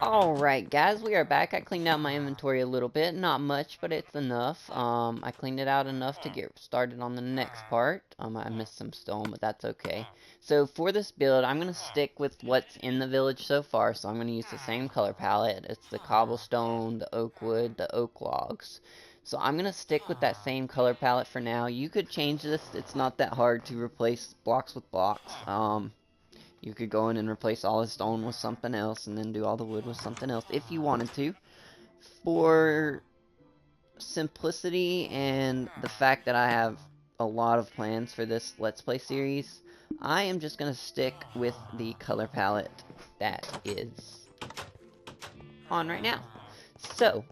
Alright guys, we are back. I cleaned out my inventory a little bit. Not much, but it's enough. I cleaned it out enough to get started on the next part. I missed some stone, but that's okay. So for this build, I'm going to stick with what's in the village so far. So I'm going to use the same color palette. It's the cobblestone, the oak wood, the oak logs. So I'm going to stick with that same color palette for now. You could change this. It's not that hard to replace blocks with blocks. You could go in and replace all the stone with something else and then do all the wood with something else if you wanted to. For simplicity and the fact that I have a lot of plans for this Let's Play series, I am just going to stick with the color palette that is on right now. So,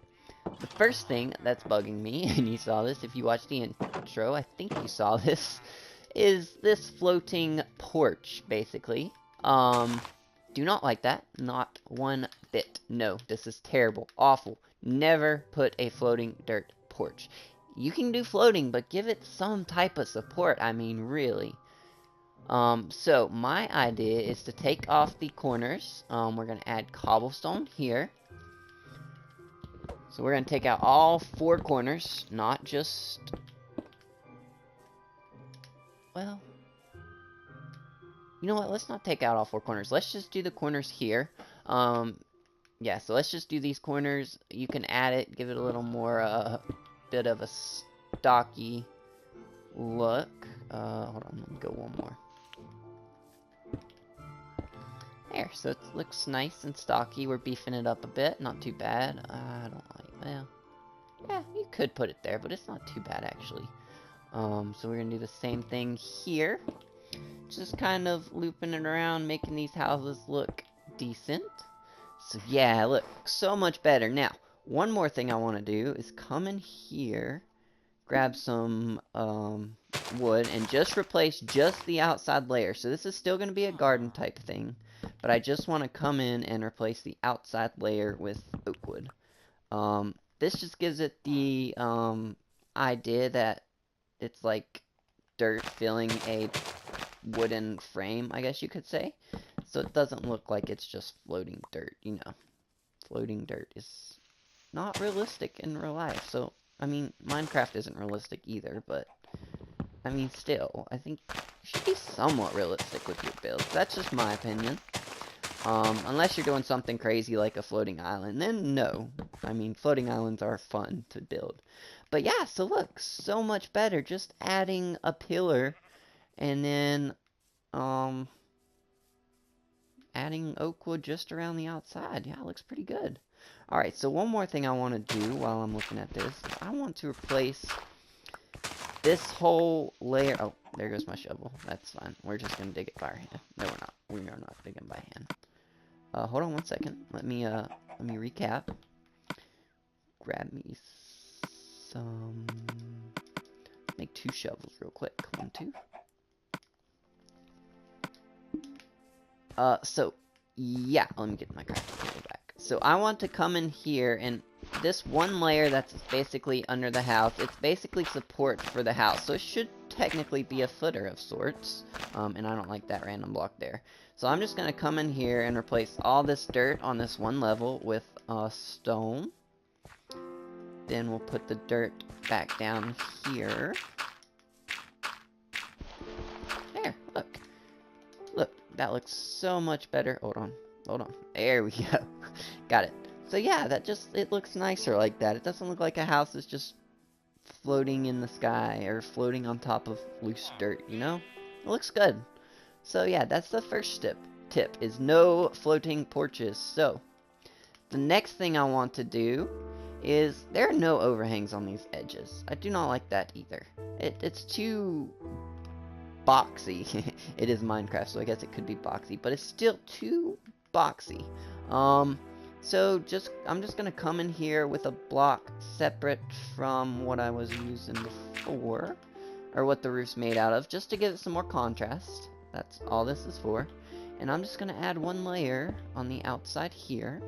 the first thing that's bugging me, and you saw this if you watched the intro, I think you saw this, is this floating porch, basically. Do not like that. Not one bit. No, this is terrible. Awful. Never put a floating dirt porch. You can do floating, but give it some type of support. I mean, really. So, my idea is to take off the corners. We're going to add cobblestone here. So we're going to take out all 4 corners, not just... Well... You know what, let's not take out all 4 corners. Let's just do the corners here. Yeah, so let's just do these corners. You can add it, give it a little more, bit of a stocky look. Hold on, let me go one more. There, so it looks nice and stocky. We're beefing it up a bit, not too bad. I don't like, well, yeah, you could put it there, but it's not too bad, actually. So we're gonna do the same thing here. Just kind of looping it around, making these houses look decent. So yeah, look, so much better. Now, one more thing I want to do is come in here, grab some wood, and just replace just the outside layer. So this is still going to be a garden type thing, but I just want to come in and replace the outside layer with oak wood. This just gives it the idea that it's like dirt filling a wooden frame, I guess you could say. So it doesn't look like it's just floating dirt, you know. Floating dirt is not realistic in real life. So, I mean, Minecraft isn't realistic either, but, I mean, still, I think you should be somewhat realistic with your builds. That's just my opinion. Unless you're doing something crazy like a floating island, then no. I mean, floating islands are fun to build. But yeah, so look, so much better. Just adding a pillar and then, adding oak wood just around the outside. Yeah, it looks pretty good. Alright, so one more thing I want to do while I'm looking at this is I want to replace this whole layer. Oh, there goes my shovel. That's fine. We're just going to dig it by hand. No, we're not. We are not digging by hand. Hold on one second. Let me recap. Grab me some... Make 2 shovels real quick. 1, 2. So, yeah, let me get my crafting table back. So I want to come in here, and this one layer that's basically under the house, it's basically support for the house. So it should technically be a footer of sorts. And I don't like that random block there. So I'm just going to come in here and replace all this dirt on this one level with stone. Then we'll put the dirt back down here. There, look. Look, that looks so much better. Hold on. There we go. Got it. So yeah, it looks nicer like that. It doesn't look like a house is just floating in the sky or floating on top of loose dirt, you know? It looks good. So yeah, that's the first tip is no floating porches. So, the next thing I want to do is there are no overhangs on these edges. I do not like that either. It's too boxy. It is Minecraft, so I guess it could be boxy, but it's still too boxy. So I'm just gonna come in here with a block separate from what I was using before, or what the roof's made out of, just to give it some more contrast. That's all this is for. And I'm just gonna add 1 layer on the outside here.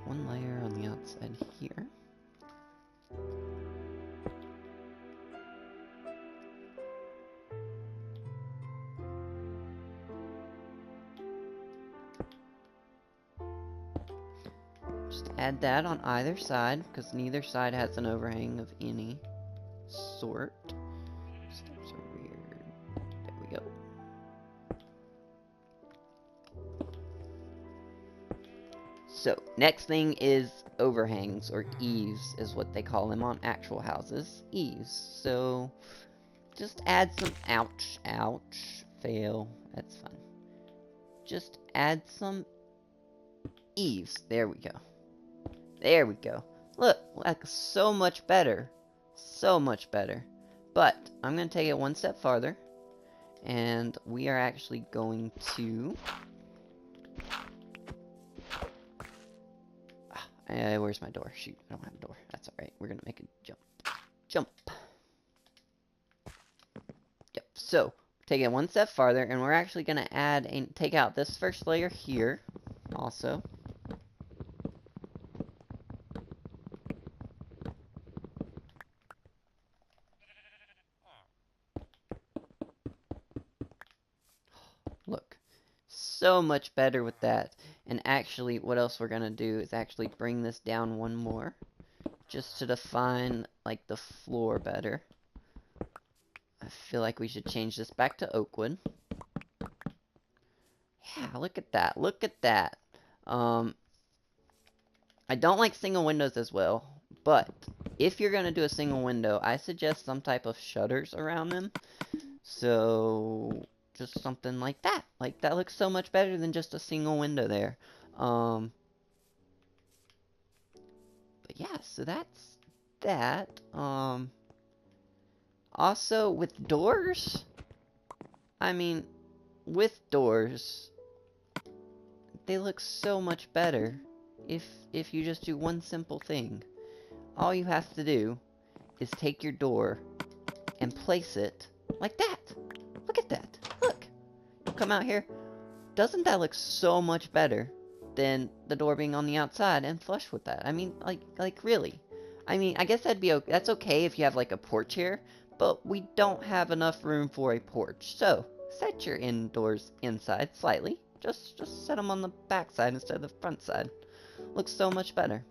1 layer on the outside here. Just add that on either side, because neither side has an overhang of any sort. Steps are weird. There we go. So, next thing is overhangs, or eaves is what they call them on actual houses. Eaves. So, just add some, ouch, fail, that's fun. Just add some eaves. There we go. There we go. Look, like so much better. So much better. But, I'm going to take it one step farther. And we are actually going to... where's my door? Shoot, I don't have a door. That's alright. We're going to make a jump. Jump. Yep, so, take it one step farther, and we're actually going to add and take out this first layer here, also. Look, so much better with that. And actually, what else we're going to do is actually bring this down one more, just to define, like, the floor better. I feel like we should change this back to oak wood. Yeah, look at that. Look at that. I don't like single windows as well, but if you're going to do a single window, I suggest some type of shutters around them. So, just something like that. Like, that looks so much better than just a single window there. But yeah, so that's that. Also, with doors, I mean, with doors, they look so much better if you just do one simple thing. All you have to do is take your door and place it like that. Look at that. Look. Come out here. Doesn't that look so much better than the door being on the outside and flush with that? I mean, like really. I mean, I guess that'd be okay. That's okay if you have like a porch here, but we don't have enough room for a porch. So, set your indoors inside slightly. Just set them on the back side instead of the front side. Looks so much better.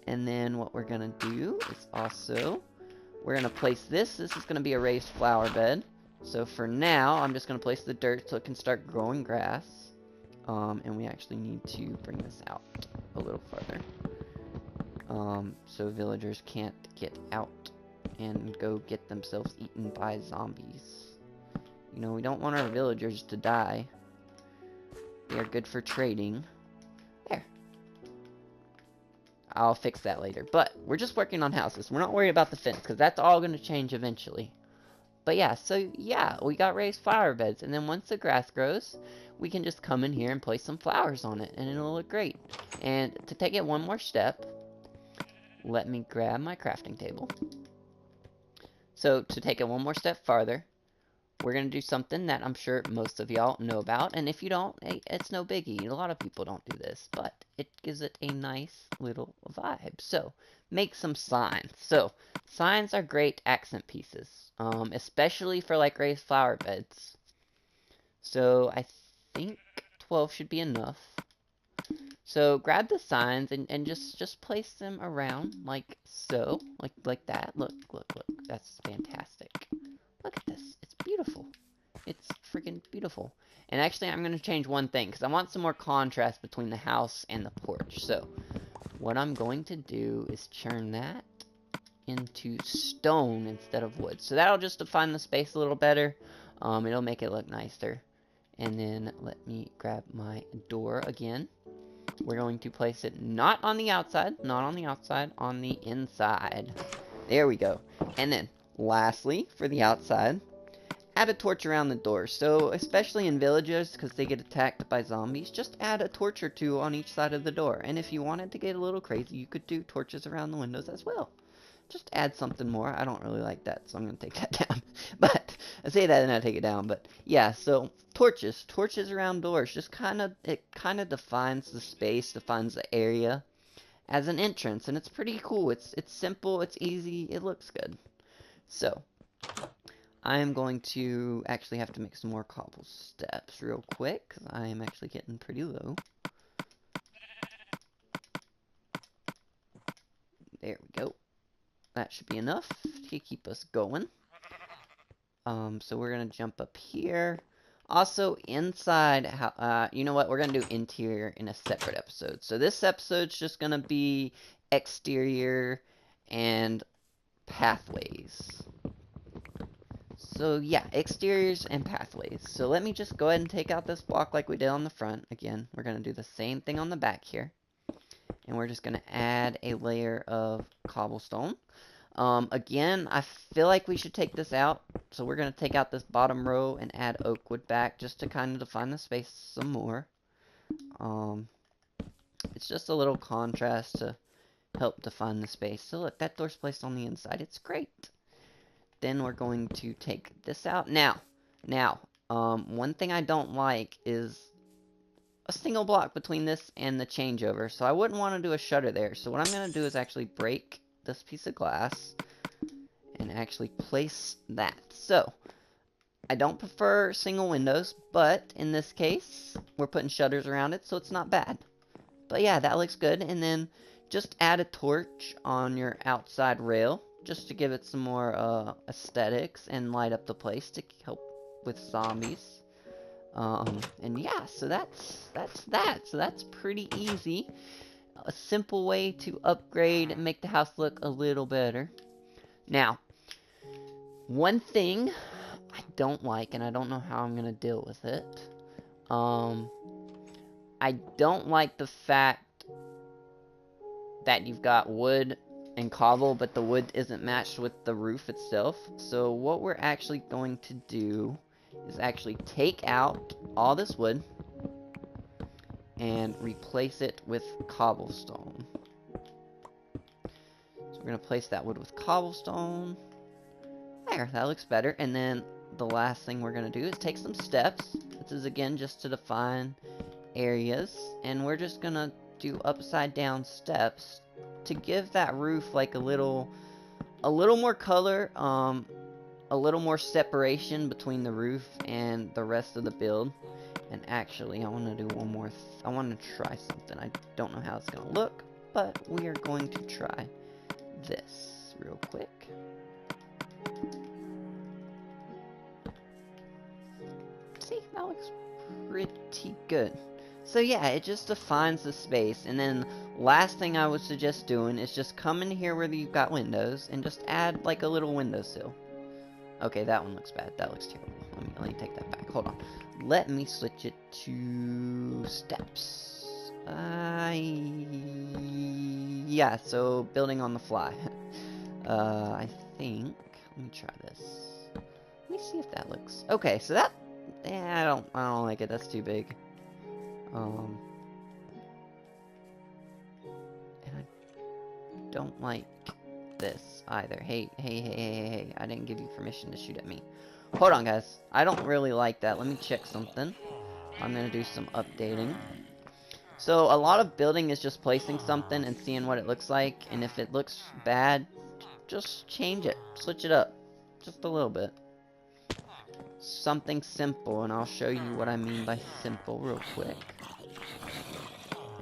And then what we're gonna do is also, we're gonna place this. This is gonna be a raised flower bed. So for now, I'm just gonna place the dirt so it can start growing grass. And we actually need to bring this out a little farther. So villagers can't get out and go get themselves eaten by zombies. You know, we don't want our villagers to die. They are good for trading. There. I'll fix that later. But we're just working on houses. We're not worried about the fence, because that's all going to change eventually. But yeah, so yeah, we got raised flower beds. And then once the grass grows, we can just come in here and place some flowers on it. And it'll look great. And to take it one more step, let me grab my crafting table. So to take it one more step farther, we're going to do something that I'm sure most of y'all know about. And if you don't, it's no biggie. A lot of people don't do this. But it gives it a nice little vibe. So, make some signs. So, signs are great accent pieces. Especially for like raised flower beds. So, I think 12 should be enough. So, grab the signs and just place them around like so. Like that. Look. That's fantastic. Look at this. It's beautiful. It's freaking beautiful. And actually, I'm going to change one thing, because I want some more contrast between the house and the porch. So, what I'm going to do is turn that into stone instead of wood. So that'll just define the space a little better. It'll make it look nicer. And then, let me grab my door again. We're going to place it not on the outside, on the inside. There we go. And then, lastly, for the outside, add a torch around the door. So, especially in villages, because they get attacked by zombies, just add a torch or two on each side of the door. And if you wanted to get a little crazy, you could do torches around the windows as well. Just add something more. I don't really like that, so I'm going to take that down. But, I say that and I take it down. But, yeah, so, torches. Torches around doors. Just it kind of defines the space, defines the area as an entrance. And it's pretty cool. It's simple, it's easy, it looks good. So, I am going to actually have to make some more cobble steps real quick, because I am actually getting pretty low. There we go. That should be enough to keep us going. So we're gonna jump up here. Also, inside, you know what? We're gonna do interior in a separate episode. So this episode's just gonna be exterior and pathways. So yeah, exteriors and pathways. So let me just go ahead and take out this block like we did on the front. Again, we're gonna do the same thing on the back here. And we're just gonna add a layer of cobblestone. Again, I feel like we should take this out. So we're going to take out this bottom row and add oak wood back just to kind of define the space some more. It's just a little contrast to help define the space. So look, that door's placed on the inside. It's great. Then we're going to take this out. Now, one thing I don't like is a single block between this and the changeover. So I wouldn't want to do a shutter there. So what I'm going to do is actually break this piece of glass and actually place that. So I don't prefer single windows, but in this case we're putting shutters around it, so it's not bad. But yeah, that looks good. And then just add a torch on your outside rail just to give it some more aesthetics and light up the place to help with zombies. And yeah, so that's that. So that's pretty easy. A simple way to upgrade and make the house look a little better. Now, one thing I don't like, and I don't know how I'm going to deal with it. I don't like the fact that you've got wood and cobble, but the wood isn't matched with the roof itself. So what we're actually going to do is actually take out all this wood and replace it with cobblestone. So we're going to place that wood with cobblestone. There, that looks better. And then the last thing we're going to do is take some steps. This is again just to define areas. And we're just going to do upside down steps to give that roof like a little more color, a little more separation between the roof and the rest of the build. And actually, I want to do one more. I want to try something. I don't know how it's going to look, but we are going to try this real quick. See, that looks pretty good. So yeah, it just defines the space. And then last thing I would suggest doing is just come in here where you've got windows and just add like a little windowsill. Okay, that one looks bad. That looks terrible. Let me take that back. Hold on. Let me switch it to steps. Yeah, so building on the fly. I think. Let me try this. Let me see if that looks. Okay, so that. I don't like it. That's too big. And I don't like this either. Hey, I didn't give you permission to shoot at me. Hold on, guys. I don't really like that. Let me check something. I'm going to do some updating. So, a lot of building is just placing something and seeing what it looks like. And if it looks bad, just change it. Switch it up. Just a little bit. Something simple, and I'll show you what I mean by simple real quick.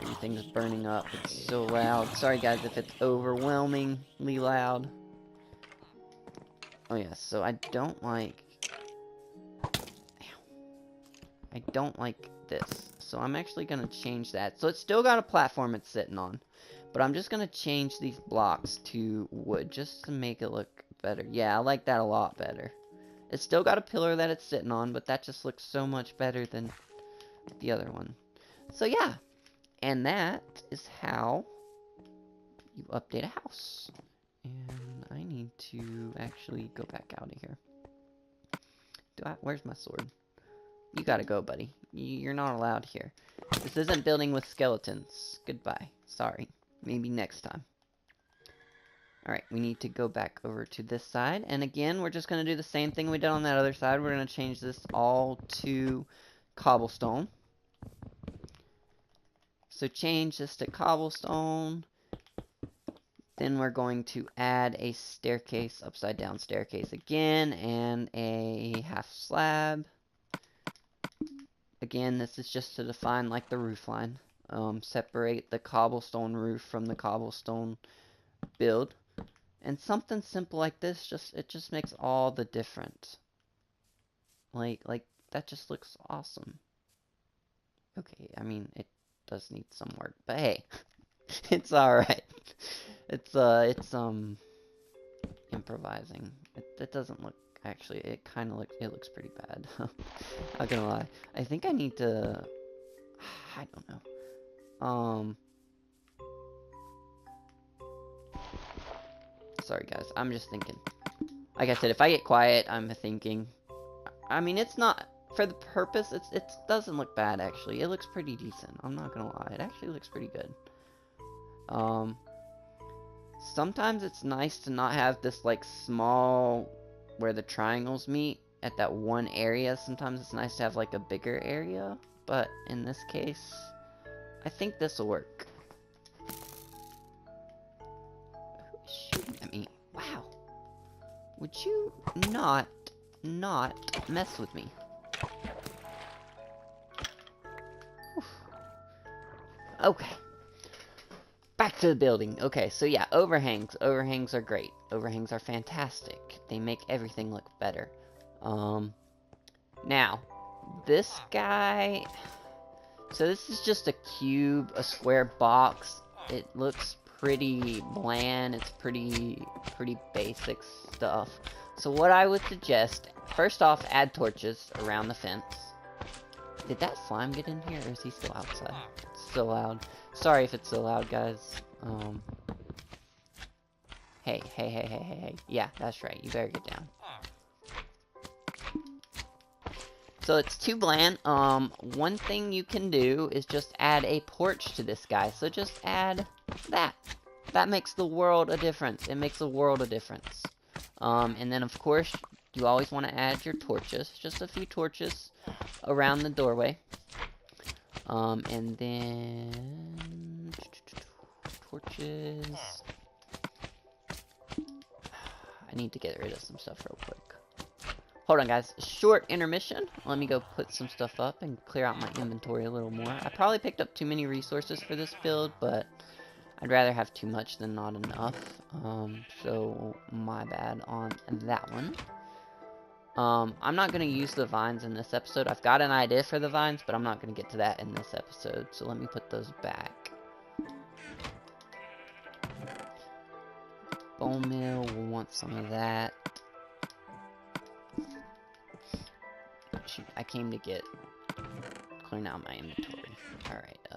Everything's burning up. It's so loud. Sorry, guys, if it's overwhelmingly loud. Oh, yeah, so I don't like this. So I'm actually going to change that. So it's still got a platform it's sitting on. But I'm just going to change these blocks to wood just to make it look better. Yeah, I like that a lot better. It's still got a pillar that it's sitting on, but that just looks so much better than the other one. So yeah, and that is how you update a house. And I need to actually go back out of here. Where's my sword? You gotta go, buddy. You're not allowed here. This isn't building with skeletons. Goodbye. Sorry. Maybe next time. Alright, we need to go back over to this side. And again, we're just going to do the same thing we did on that other side. We're going to change this all to cobblestone. So change this to cobblestone. Then we're going to add a staircase, upside down staircase again, and a half slab. Again, this is just to define like the roof line. Separate the cobblestone roof from the cobblestone build. And something simple like this, it just makes all the difference. Like, that just looks awesome. Okay, I mean, it does need some work, but hey, it's alright. It's improvising. It doesn't look, actually, it kind of looks pretty bad. Not gonna lie. I think I need to, I don't know. Sorry guys, I'm just thinking. Like I said, if I get quiet, I'm thinking. I mean, it's not, for the purpose, it doesn't look bad actually. It looks pretty decent. I'm not gonna lie. It actually looks pretty good. Sometimes it's nice to not have this like small where the triangles meet at that one area. Sometimes it's nice to have like a bigger area, but in this case, I think this will work. Who is shooting at me? Wow. Would you not mess with me? Whew. Okay. Back to the building. Okay, so yeah, overhangs. Overhangs are great. Overhangs are fantastic. They make everything look better. Now, this guy... So this is just a cube, a square box. It looks pretty bland. It's pretty basic stuff. So what I would suggest, first off, add torches around the fence. Did that slime get in here, or is he still outside? It's so loud. Sorry if it's so loud, guys. Hey. Yeah, that's right. You better get down. So it's too bland. One thing you can do is just add a porch to this guy. So just add that. That makes the world a difference. It makes a world of difference. And then, of course, you always want to add your torches. Just a few torches around the doorway. And then... torches... I need to get rid of some stuff real quick. Hold on, guys. Short intermission. Let me go put some stuff up and clear out my inventory a little more. I probably picked up too many resources for this build, but I'd rather have too much than not enough. So my bad on that one. I'm not going to use the vines in this episode. I've got an idea for the vines, but I'm not going to get to that in this episode. So let me put those back. Bone meal, we'll want some of that. Shoot, I came to clean out my inventory. Alright,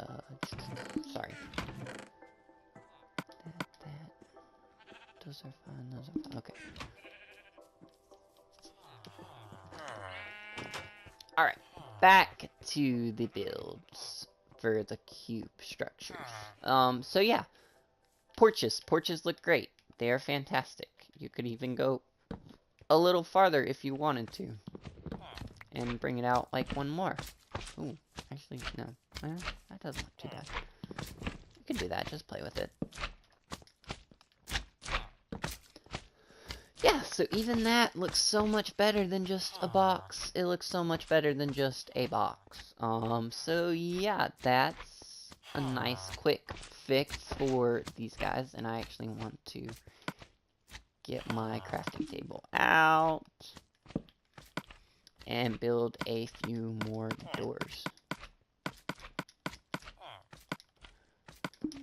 sorry. Those are fine, okay. Alright, back to the builds for the cube structures. So yeah, porches. Porches look great. They are fantastic. You could even go a little farther if you wanted to. And bring it out like one more. Ooh, actually, no. That doesn't look too bad. You can do that, just play with it. Yeah, so even that looks so much better than just a box. It looks so much better than just a box. So yeah, that's a nice quick fix for these guys. And I actually want to get my crafting table out and build a few more doors.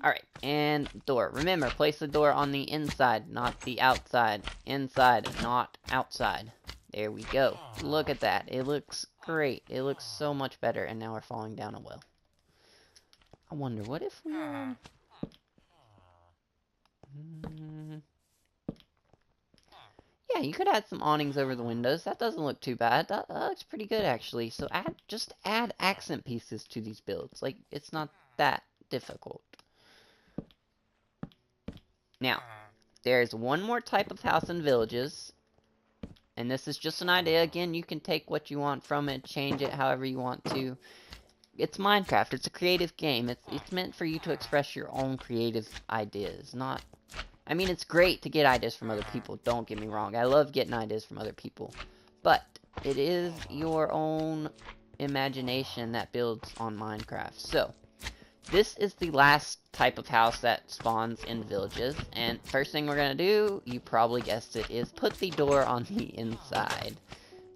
Alright, and door. Remember, place the door on the inside, not the outside. Inside, not outside. There we go. Look at that. It looks great. It looks so much better. And now we're falling down a well. I wonder, what if we... Yeah, you could add some awnings over the windows. That doesn't look too bad. That looks pretty good, actually. So just add accent pieces to these builds. Like, it's not that difficult. Now, there's one more type of house in villages. And this is just an idea. Again, you can take what you want from it, change it however you want to. It's Minecraft. It's a creative game. It's meant for you to express your own creative ideas. Not... I mean, it's great to get ideas from other people. Don't get me wrong. I love getting ideas from other people. But it is your own imagination that builds on Minecraft. So, this is the last type of house that spawns in villages. And first thing we're gonna do, you probably guessed it, is put the door on the inside.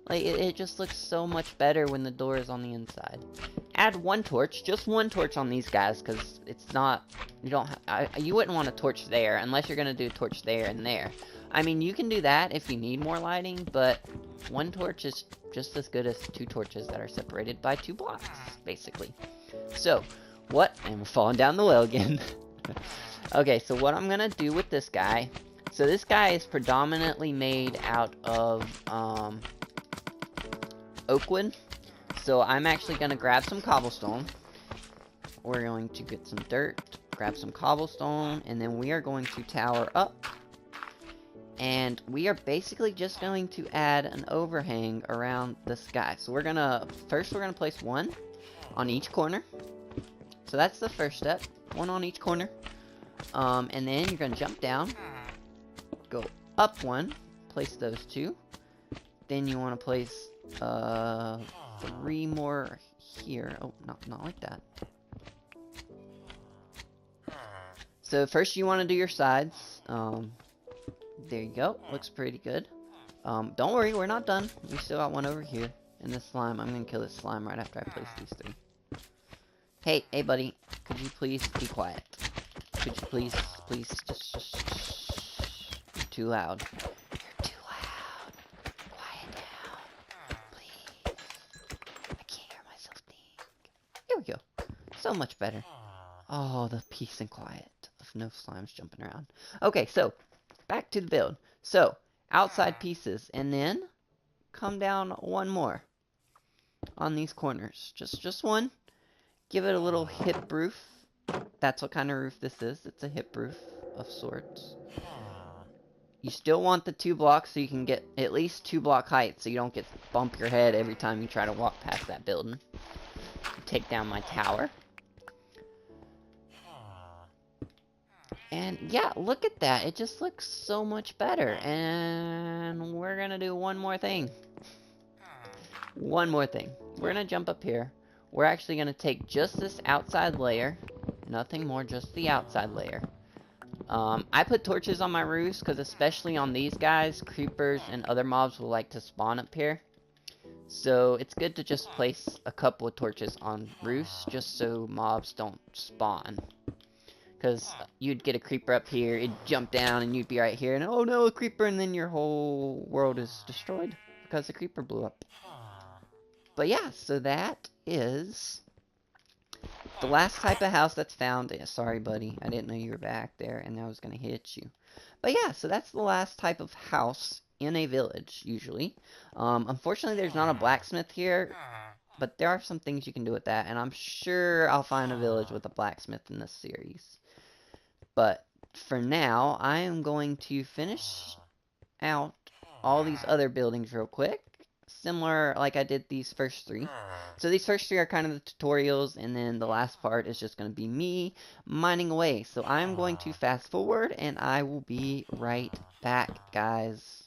Like, it just looks so much better when the door is on the inside. Add one torch, just one torch on these guys, because it's not, you wouldn't want a torch there, unless you're gonna do a torch there and there. I mean, you can do that if you need more lighting, but one torch is just as good as 2 torches that are separated by 2 blocks, basically. So, and we're falling down the well again. Okay, so what I'm gonna do with this guy, so this guy is predominantly made out of, oak wood. So I'm actually gonna grab some cobblestone. We're going to get some dirt, grab some cobblestone, and then we are going to tower up. And we are basically just going to add an overhang around this guy. So first we're gonna place 1 on each corner. So that's the first step, 1 on each corner. And then you're gonna jump down, go up 1, place those 2. Then you want to place 3 more here. Oh, not like that. So first you want to do your sides. There you go. Looks pretty good. Don't worry, we're not done. We still got 1 over here. And this slime, I'm gonna kill this slime right after I place these 3. Hey buddy, could you please be quiet? Could you please, just you're too loud. You're too loud. Quiet down. Please. I can't hear myself think. Here we go. So much better. Oh, the peace and quiet of no slimes jumping around. Okay, so, back to the build. So, outside pieces, and then come down 1 more on these corners. Just 1. Give it a little hip roof. That's what kind of roof this is. It's a hip roof of sorts. You still want the 2 blocks so you can get at least 2 block height so you don't bump your head every time you try to walk past that building. Take down my tower. And yeah, look at that. It just looks so much better. And we're gonna do one more thing. One more thing. We're gonna jump up here. We're actually gonna take just this outside layer. Nothing more, just the outside layer. I put torches on my roofs because especially on these guys, creepers and other mobs will like to spawn up here. So it's good to just place a couple of torches on roofs just so mobs don't spawn. Because you'd get a creeper up here, it'd jump down and you'd be right here and oh no, a creeper, and then your whole world is destroyed because the creeper blew up. But yeah, so that is the last type of house that's found. Sorry, buddy. I didn't know you were back there, and I was going to hit you. But yeah, so that's the last type of house in a village, usually. Unfortunately, there's not a blacksmith here, but there are some things you can do with that, and I'm sure I'll find a village with a blacksmith in this series. But for now, I am going to finish out all these other buildings real quick. Similar like I did these first 3. So these first 3 are kind of the tutorials, and then the last part is just going to be me mining away. So I'm going to fast forward, and I will be right back, guys.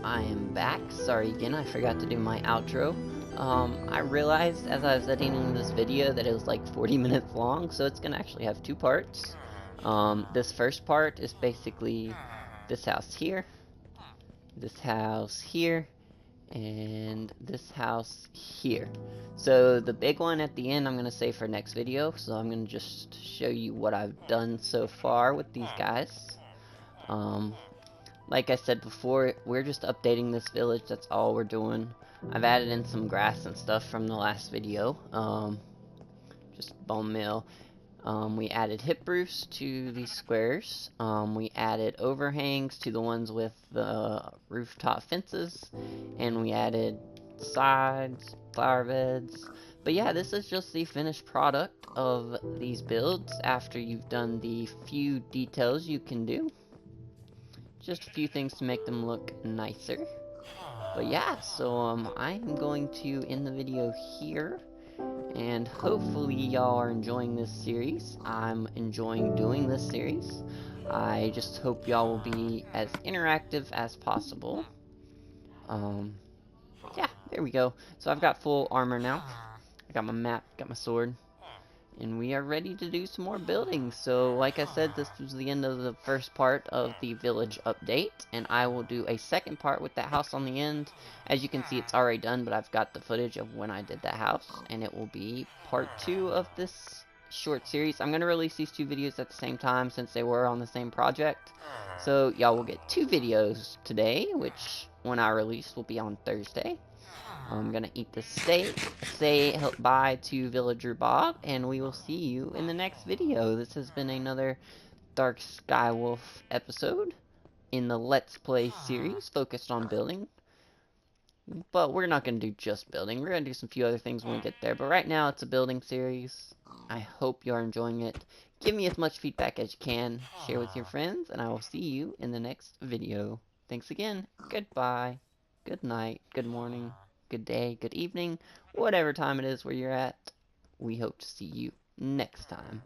I am back. Sorry again, I forgot to do my outro. I realized as I was editing this video that it was like 40 minutes long, so it's gonna actually have two parts. This first part is basically this house here, and this house here. So the big one at the end I'm gonna save for next video, so I'm gonna just show you what I've done so far with these guys. Like I said before, we're just updating this village, that's all we're doing. I've added in some grass and stuff from the last video, just bone meal. We added hip roofs to these squares. We added overhangs to the ones with the rooftop fences. And we added sides, flower beds. But yeah, this is just the finished product of these builds after you've done the few details you can do. Just a few things to make them look nicer. But yeah, so I am going to end the video here. And hopefully y'all are enjoying this series. I'm enjoying doing this series. I just hope y'all will be as interactive as possible. Yeah, there we go. So I've got full armor now. I got my map, got my sword. And we are ready to do some more building. So like I said, this was the end of the first part of the village update, and I will do a second part with that house on the end. As you can see, it's already done, but I've got the footage of when I did that house, and it will be part 2 of this short series. I'm going to release these two videos at the same time since they were on the same project. So y'all will get 2 videos today, which when I release will be on Thursday. I'm gonna eat the steak, say bye to Villager Bob, and we will see you in the next video. This has been another Dark Skywolf episode in the Let's Play series focused on building. But we're not gonna do just building, we're gonna do some few other things when we get there. But right now it's a building series. I hope you are enjoying it. Give me as much feedback as you can, share with your friends, and I will see you in the next video. Thanks again, goodbye, good night, good morning, good day, good evening, whatever time it is where you're at. We hope to see you next time.